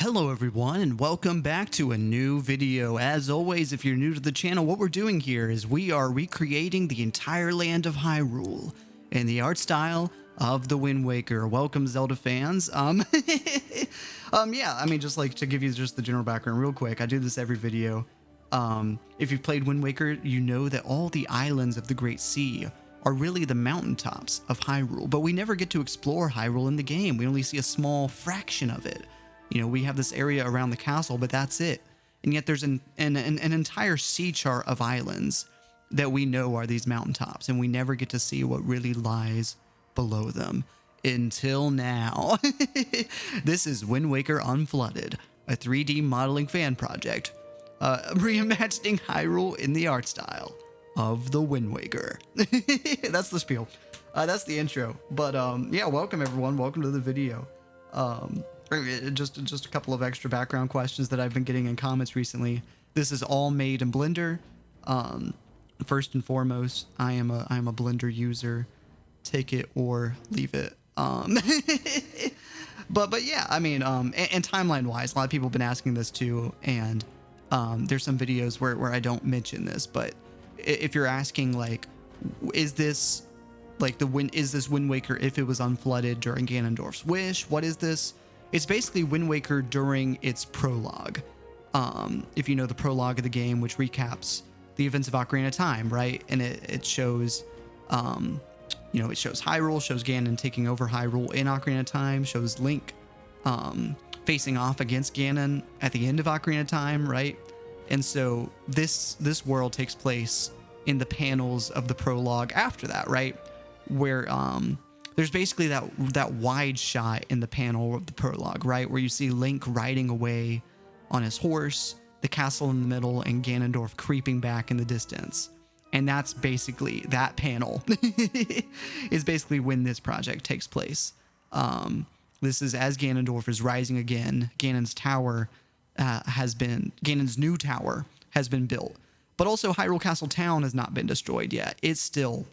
Hello everyone and welcome back to a new video. As always, if you're new to the channel, what we're doing here is we are recreating the entire land of Hyrule in the art style of the Wind Waker. Welcome Zelda fans. Yeah, I mean, just like to give you just the general background real quick, I do this every video. If you've played Wind Waker, you know that all the islands of the Great Sea are really the mountaintops of Hyrule, but we never get to explore Hyrule in the game. We only see a small fraction of it. You know, we have this area around the castle, but that's it. And yet there's an entire sea chart of islands that we know are these mountaintops, and we never get to see what really lies below them until now. This is Wind Waker Unflooded, a 3D modeling fan project, reimagining Hyrule in the art style of the Wind Waker. That's the spiel. That's the intro. But yeah, welcome everyone. Welcome to the video. Just a couple of extra background questions that I've been getting in comments recently. This is all made in Blender. First and foremost, I am a Blender user. Take it or leave it. But yeah, I mean, and timeline wise, a lot of people have been asking this too, and there's some videos where I don't mention this, but if you're asking like, is this like is this Wind Waker if it was unflooded during Ganondorf's wish? What is this? It's basically Wind Waker during its prologue. If you know the prologue of the game, which recaps the events of Ocarina of Time, right? And it shows, it shows Hyrule, shows Ganon taking over Hyrule in Ocarina of Time, shows Link facing off against Ganon at the end of Ocarina of Time, right? And so this world takes place in the panels of the prologue after that, right? Where there's basically that wide shot in the panel of the prologue, right? Where you see Link riding away on his horse, the castle in the middle, and Ganondorf creeping back in the distance. And that's basically, that panel is basically when this project takes place. This is as Ganondorf is rising again. Ganon's new tower has been built. But also Hyrule Castle Town has not been destroyed yet. It's still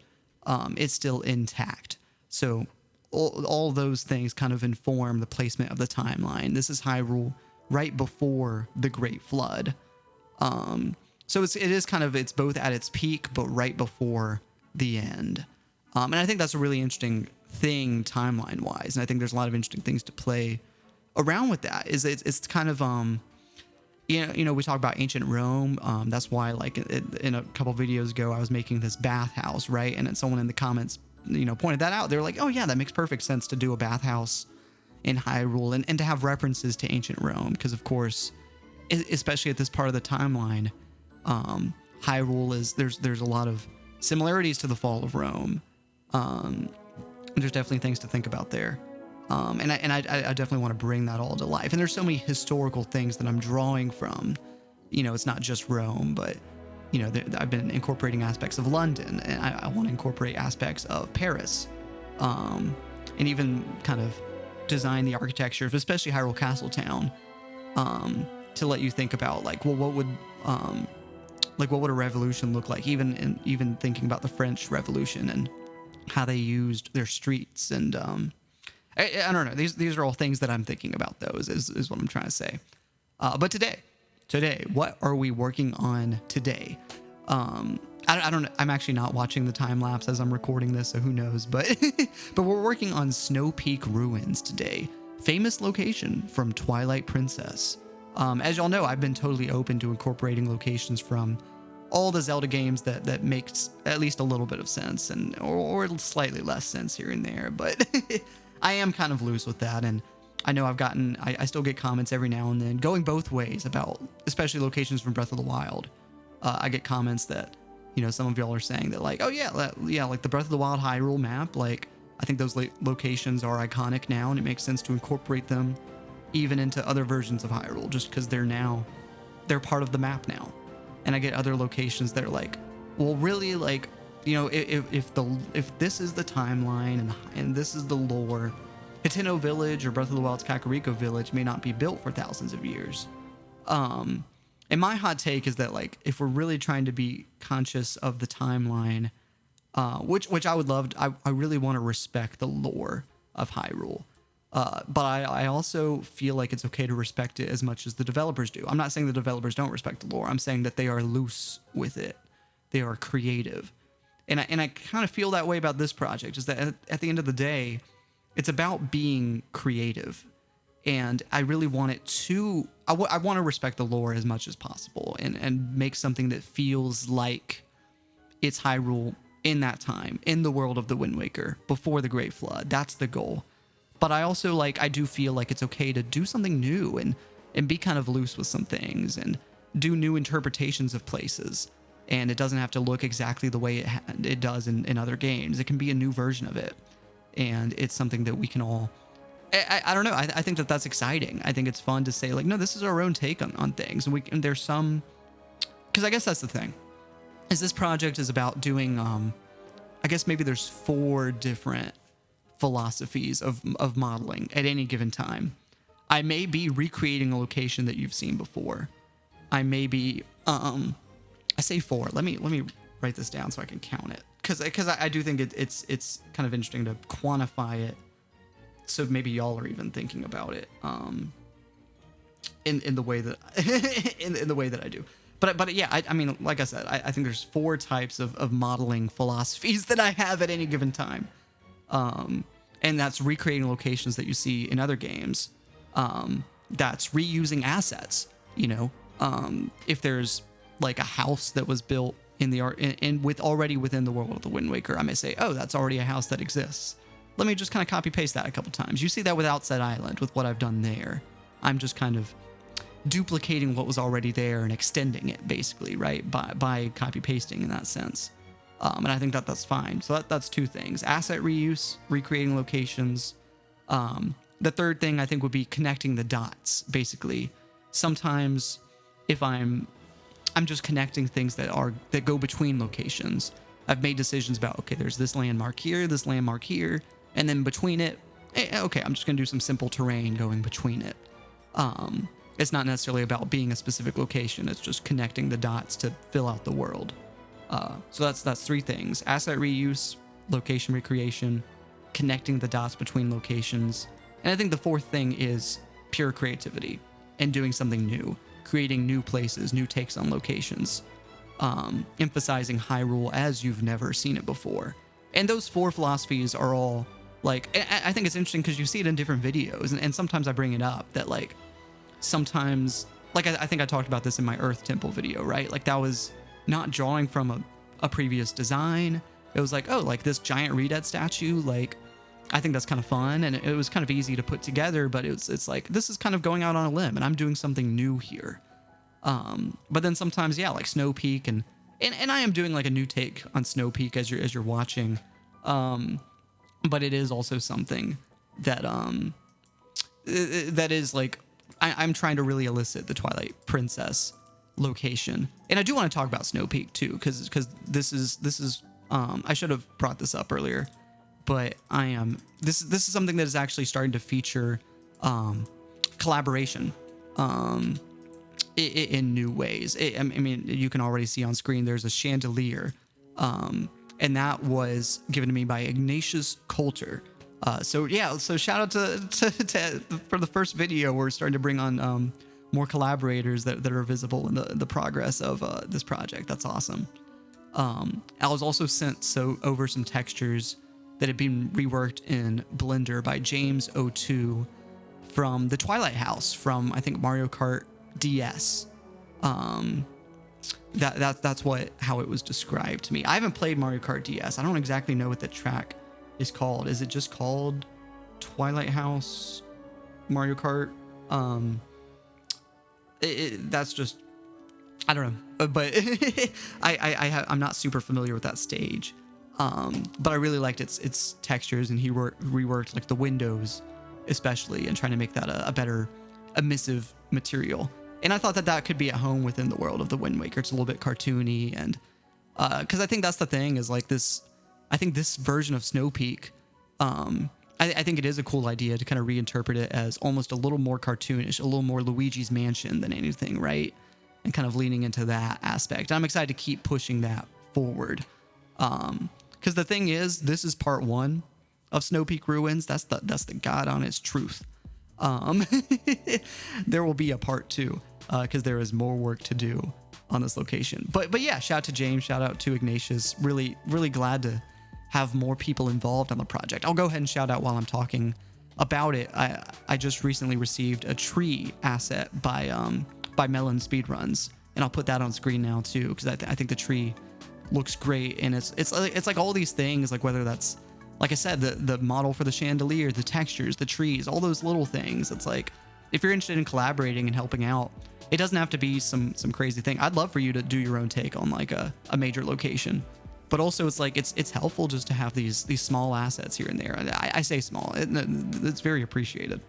intact. So all those things kind of inform the placement of the timeline. This is Hyrule right before the Great Flood. So it's both at its peak, but right before the end. And I think that's a really interesting thing timeline wise. And I think there's a lot of interesting things to play around with that. It's kind of, we talk about ancient Rome. That's why, like, in a couple videos ago, I was making this bathhouse, right? And then someone in the comments, pointed that out. They were like, oh yeah, that makes perfect sense to do a bathhouse in Hyrule and to have references to ancient Rome. Because of course, especially at this part of the timeline, Hyrule there's a lot of similarities to the fall of Rome. There's definitely things to think about there. And I definitely want to bring that all to life. And there's so many historical things that I'm drawing from. It's not just Rome, but I've been incorporating aspects of London, and I want to incorporate aspects of Paris, and even kind of design the architecture, especially Hyrule Castle Town, to let you think about like, well, what would a revolution look like? Even thinking about the French Revolution and how they used their streets, and I don't know. These are all things that I'm thinking about. Those is what I'm trying to say. But Today, what are we working on today? I don't know. I'm actually not watching the time lapse as I'm recording this, so who knows? But but we're working on Snowpeak Ruins today, famous location from Twilight Princess. As y'all know, I've been totally open to incorporating locations from all the Zelda games that makes at least a little bit of sense, or slightly less sense here and there. But I am kind of loose with that, and I know I still get comments every now and then going both ways about, especially locations from Breath of the Wild. I get comments that, some of y'all are saying that like, oh yeah, like the Breath of the Wild Hyrule map, like I think those locations are iconic now, and it makes sense to incorporate them even into other versions of Hyrule, just because they're part of the map now. And I get other locations that are like, well, really, like, if this is the timeline and this is the lore, Hateno Village or Breath of the Wild's Kakariko Village may not be built for thousands of years. And my hot take is that, like, if we're really trying to be conscious of the timeline, which I would love, I really want to respect the lore of Hyrule. But I also feel like it's okay to respect it as much as the developers do. I'm not saying the developers don't respect the lore. I'm saying that they are loose with it. They are creative. And I kind of feel that way about this project, is that at the end of the day, it's about being creative. And I really want it to, I want to respect the lore as much as possible and make something that feels like it's Hyrule in that time, in the world of the Wind Waker, before the Great Flood. That's the goal. But I also I do feel like it's okay to do something new and be kind of loose with some things and do new interpretations of places. And it doesn't have to look exactly the way it does in other games. It can be a new version of it. And it's something that we can all, I don't know. I think that's exciting. I think it's fun to say no, this is our own take on things. And there's some, because I guess that's the thing, is this project is about doing, I guess maybe there's 4 different philosophies of modeling at any given time. I may be recreating a location that you've seen before. I may be, I say 4. Let me write this down so I can count it. Because I do think it's kind of interesting to quantify it. So maybe y'all are even thinking about it in the way that in the way that I do. But yeah, I mean, like I said, I think there's 4 types of modeling philosophies that I have at any given time. And that's recreating locations that you see in other games. That's reusing assets. If there's a house that was built in the art and already within the world of the Wind Waker, I may say, oh, that's already a house that exists. Let me just kind of copy paste that a couple times. You see that with Outset Island, with what I've done there. I'm just kind of duplicating what was already there and extending it, basically, right? By copy pasting in that sense. And I think that's fine. So that's 2 things: asset reuse, recreating locations. The third thing I think would be connecting the dots. Basically, sometimes if I'm just connecting things that go between locations. I've made decisions about, okay, there's this landmark here, and then between it, okay, I'm just gonna do some simple terrain going between it. It's not necessarily about being a specific location. It's just connecting the dots to fill out the world. So that's 3 things: asset reuse, location recreation, connecting the dots between locations. And I think the 4th thing is pure creativity and doing something new, creating new places, new takes on locations, emphasizing Hyrule as you've never seen it before. And those 4 philosophies are all I think it's interesting because you see it in different videos, and sometimes I bring it up that sometimes I think I talked about this in my Earth Temple video, right? That was not drawing from a previous design. It was this giant Redead statue. I think that's kind of fun, and it was kind of easy to put together, but it's this is kind of going out on a limb, and I'm doing something new here. But then sometimes, yeah, Snowpeak, and I am doing a new take on Snowpeak as you're watching. But it is also something that that is I'm trying to really elicit the Twilight Princess location. And I do want to talk about Snowpeak too, because this is I should have brought this up earlier, but this is something that is actually starting to feature collaboration in new ways. I mean, you can already see on screen there's a chandelier, and that was given to me by Ignatius Coulter. So shout out to for the first video. We're starting to bring on more collaborators that are visible in the progress of this project. That's awesome. I was also sent over some textures that had been reworked in Blender by JamesO2 from the Twilight House from, I think, Mario Kart DS. That's how it was described to me. I haven't played Mario Kart DS. I don't exactly know what the track is called. Is it just called Twilight House Mario Kart? That's just, I don't know, but I'm not super familiar with that stage. But I really liked its textures, and he reworked the windows especially, and trying to make that a better emissive material. And I thought that could be at home within the world of the Wind Waker. It's a little bit cartoony, and because I think that's the thing is this. I think this version of Snowpeak, I think it is a cool idea to kind of reinterpret it as almost a little more cartoonish, a little more Luigi's Mansion than anything, right? And kind of leaning into that aspect. I'm excited to keep pushing that forward. Because the thing is, this is part 1 of Snowpeak Ruins. That's the God honest truth. There will be a part 2 because there is more work to do on this location. But yeah, shout out to James, shout out to Ignatius. Really glad to have more people involved on the project. I'll go ahead and shout out while I'm talking about it. I just recently received a tree asset by Melon Speedruns, and I'll put that on screen now too, because I think the tree looks great, and it's like all these things, like whether that's, like I said, the model for the chandelier, the textures, the trees, all those little things. It's like, if you're interested in collaborating and helping out, it doesn't have to be some crazy thing. I'd love for you to do your own take on like a major location, but also it's like it's helpful just to have these small assets here and there. I say small, it's very appreciated.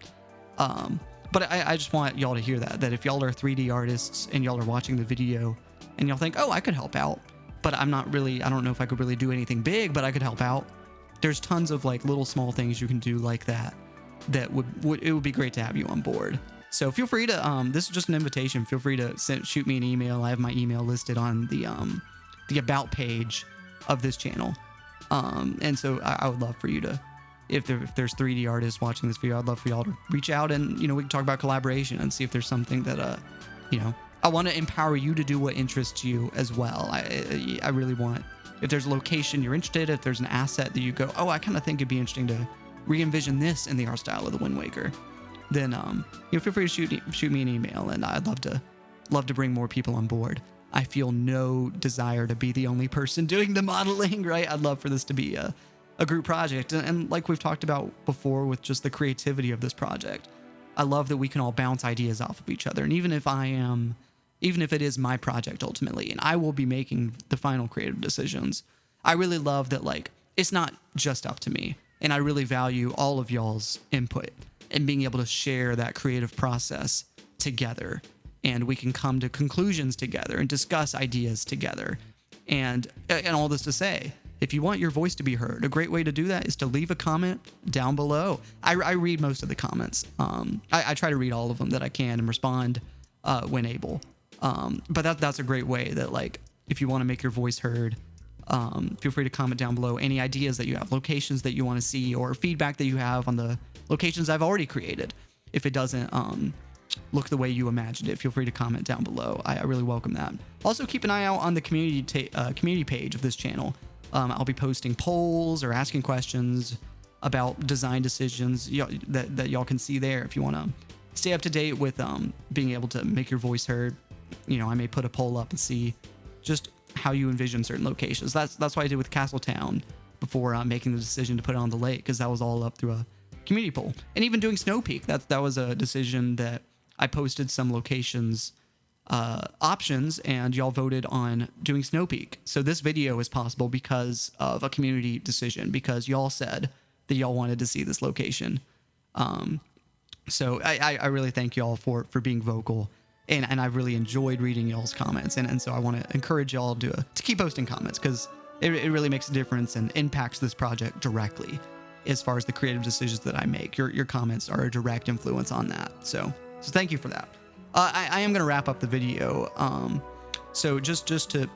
But I just want y'all to hear that if y'all are 3D artists and y'all are watching the video and y'all think, oh, I could help out, but I don't know if I could really do anything big, but I could help out. There's tons of like little small things you can do like that would be great to have you on board. So feel free to, this is just an invitation. Feel free to shoot me an email. I have my email listed on the about page of this channel. And so I would love for you to, if there's 3D artists watching this video, I'd love for y'all to reach out and, we can talk about collaboration and see if there's something that, I want to empower you to do what interests you as well. I really want, if there's a location you're interested in, if there's an asset that you go, oh, I kind of think it'd be interesting to re-envision this in the art style of the Wind Waker, then feel free to shoot me an email, and I'd love to bring more people on board. I feel no desire to be the only person doing the modeling, right? I'd love for this to be a group project, and like we've talked about before with just the creativity of this project, I love that we can all bounce ideas off of each other. And even if it is my project ultimately, and I will be making the final creative decisions, I really love that, like, it's not just up to me, and I really value all of y'all's input and being able to share that creative process together, and we can come to conclusions together and discuss ideas together. And all this to say, if you want your voice to be heard, a great way to do that is to leave a comment down below. I read most of the comments. I try to read all of them that I can and respond when able. But that's a great way that, like, if you want to make your voice heard, feel free to comment down below any ideas that you have, locations that you want to see, or feedback that you have on the locations I've already created. If it doesn't look the way you imagined it, feel free to comment down below. I really welcome that. Also, keep an eye out on the community page of this channel. I'll be posting polls or asking questions about design decisions that y'all can see there. If you want to stay up to date with being able to make your voice heard, I may put a poll up and see just how you envision certain locations. That's what I did with Castletown before making the decision to put it on the lake, because that was all up through a community poll. And even doing Snowpeak, that was a decision that I posted some locations options, and y'all voted on doing Snowpeak. So this video is possible because of a community decision, because y'all said that y'all wanted to see this location. So I really thank y'all for being vocal, and I've really enjoyed reading y'all's comments, and so I want to encourage y'all to keep posting comments, because it really makes a difference and impacts this project directly as far as the creative decisions that I make. Your comments are a direct influence on that. So thank you for that. I am going to wrap up the video. So just to,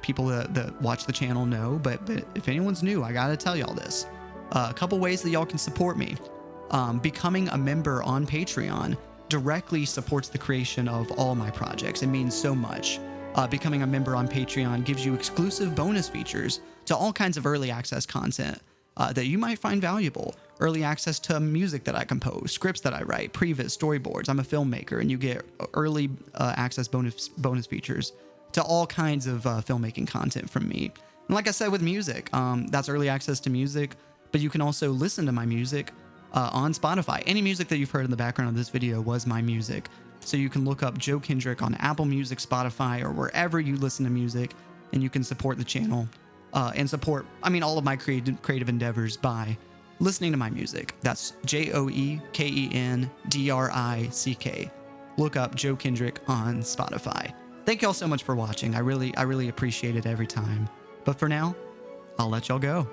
people that watch the channel know, but if anyone's new, I got to tell y'all this. A couple ways that y'all can support me. Becoming a member on Patreon directly supports the creation of all my projects. It means so much. Becoming a member on Patreon gives you exclusive bonus features to all kinds of early access content that you might find valuable. Early access to music that I compose, scripts that I write, previs, storyboards. I'm a filmmaker, and you get early access bonus features to all kinds of filmmaking content from me. And like I said with music, that's early access to music, but you can also listen to my music on Spotify. Any music that you've heard in the background of this video was my music. So you can look up Joe Kendrick on Apple Music, Spotify, or wherever you listen to music, and you can support the channel and support, all of my creative endeavors by listening to my music. That's JoeKendrick. Look up Joe Kendrick on Spotify. Thank y'all so much for watching. I really appreciate it every time. But for now, I'll let y'all go.